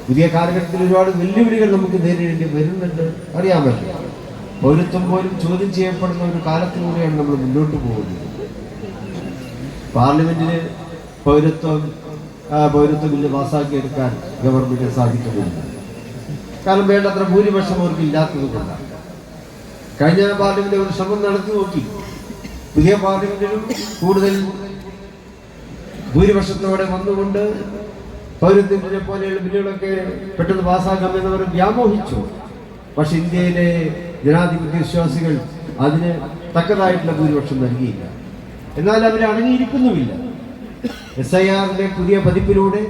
പുതിയ കാലഘട്ടത്തിൽ ഒരുപാട് വെല്ലുവിളികൾ നമുക്ക് നേരിടേണ്ടി വരുന്നുണ്ട്, അറിയാമല്ലോ. പൗരത്വം പോലും ചോദ്യം ചെയ്യപ്പെടുന്ന ഒരു കാലത്തിലൂടെയാണ് നമ്മൾ മുന്നോട്ട് പോകുന്നത്. പാർലമെന്റിന് പൗരത്വ ബില്ല് പാസ്സാക്കിയെടുക്കാൻ ഗവൺമെന്റിന് സാധിക്കുന്നില്ല. കാരണം വേണ്ടത്ര ഭൂരിപക്ഷം അവർക്ക് ഇല്ലാത്തത് കൊണ്ടാണ്. കഴിഞ്ഞ പാർലമെന്റ് ഒരു ശ്രമം നടത്തി നോക്കി. പുതിയ പാർലമെന്റിലും കൂടുതൽ ഭൂരിപക്ഷത്തോടെ വന്നുകൊണ്ട് പൗരത്വത്തിനെ പോലെയുള്ള ബില്ലുകളൊക്കെ പെട്ടെന്ന് പാസ്സാക്കാമെന്ന് അവർ വ്യാമോഹിച്ചു. പക്ഷെ ഇന്ത്യയിലെ ജനാധിപത്യ വിശ്വാസികൾ അതിന് തക്കതായിട്ടുള്ള ഭൂരിപക്ഷം നൽകിയില്ല. എന്നാൽ അവർ അടങ്ങിയിരിക്കുന്നുമില്ല. SIRന്റെ പുതിയ പതിപ്പിലൂടെ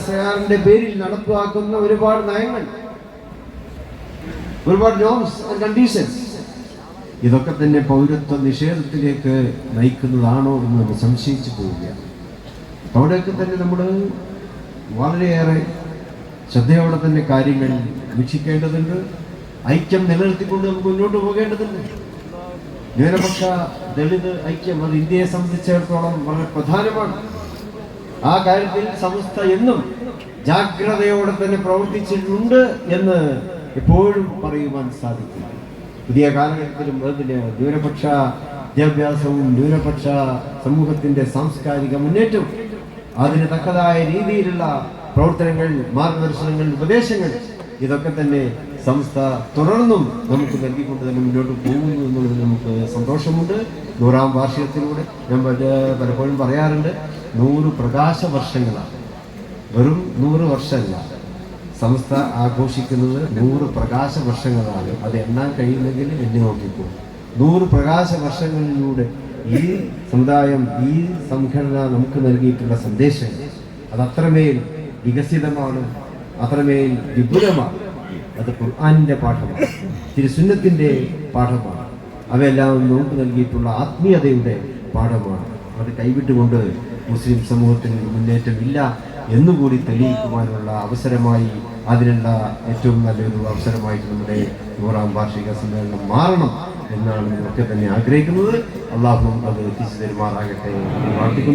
SIRന്റെ പേരിൽ നടപ്പാക്കുന്ന ഒരുപാട് നയങ്ങൾ, ഒരുപാട് നോംസ് ആൻഡ് കണ്ടീഷൻസ്, ഇതൊക്കെ തന്നെ പൗരത്വ നിഷേധത്തിലേക്ക് നയിക്കുന്നതാണോ എന്ന് നമ്മൾ സംശയിച്ചു പോവുകയാണ്. അവിടെയൊക്കെ തന്നെ നമ്മൾ വളരെയേറെ ശ്രദ്ധയോടെ തന്നെ കാര്യങ്ങൾ വീക്ഷിക്കേണ്ടതുണ്ട്. ഐക്യം നിലനിർത്തിക്കൊണ്ട് നമുക്ക് മുന്നോട്ട് പോകേണ്ടതുണ്ട്. ന്യൂനപക്ഷ ദളിത് ഐക്യം അത് ഇന്ത്യയെ സംബന്ധിച്ചിടത്തോളം വളരെ പ്രധാനമാണ്. ആ കാര്യത്തിൽ സംസ്ഥ എന്നും ജാഗ്രതയോടെ തന്നെ പ്രവർത്തിച്ചിട്ടുണ്ട് എന്ന് എപ്പോഴും പറയുവാൻ സാധിക്കും. പുതിയ കാലഘട്ടത്തിലും അതിന് ന്യൂനപക്ഷ വിദ്യാഭ്യാസവും ന്യൂനപക്ഷ സമൂഹത്തിന്റെ സാംസ്കാരിക മുന്നേറ്റവും അതിന് തക്കതായ രീതിയിലുള്ള പ്രവർത്തനങ്ങൾ, മാർഗദർശനങ്ങൾ, ഉപദേശങ്ങൾ ഇതൊക്കെ തന്നെ സംസ്ഥ തുടർന്നും നമുക്ക് നൽകിക്കൊണ്ട് തന്നെ മുന്നോട്ട് പോകുന്നു എന്നുള്ളതിൽ നമുക്ക് സന്തോഷമുണ്ട്. 100ാം വാർഷികത്തിലൂടെ ഞാൻ പലപ്പോഴും പറയാറുണ്ട്, 100 പ്രകാശ വർഷങ്ങളാണ്, വെറും 100 വർഷമല്ല. സംസ്ഥ ആഘോഷിക്കുന്നത് 100 പ്രകാശ വർഷങ്ങളാണ്. അത് എണ്ണാൻ കഴിയുന്നെങ്കിൽ എണ്ണി നോക്കിക്കോ. 100 പ്രകാശ വർഷങ്ങളിലൂടെ ഈ സമുദായം, ഈ സംഘടന നമുക്ക് നൽകിയിട്ടുള്ള സന്ദേശം അത് അത്രമേൽ വികസിതമാണ്, അത്രമേൽ വിപുലമാണ്. അത് ഖുർആനിന്റെ പാഠമാണ്, തിരുസുന്നത്തിന്റെ പാഠമാണ്. അവയെല്ലാം നമുക്ക് നൽകിയിട്ടുള്ള ആത്മീയതയുടെ പാഠമാണ്. അത് കൈവിട്ടുകൊണ്ട് മുസ്ലിം സമൂഹത്തിന് മുന്നേറ്റമില്ല എന്നുകൂടി തെളിയിക്കുവാനുള്ള അവസരമായി, അതിനുള്ള ഏറ്റവും നല്ലൊരു അവസരമായിട്ട് നമ്മുടെ 100ാം വാർഷിക സമ്മേളനം മാറണം എന്നാണ് ഒക്കെ തന്നെ ആഗ്രഹിക്കുന്നത്. അള്ളാഹു അത് എത്തിച്ചു തരുമാറാകട്ടെ എന്ന് പ്രാർത്ഥിക്കുന്നു.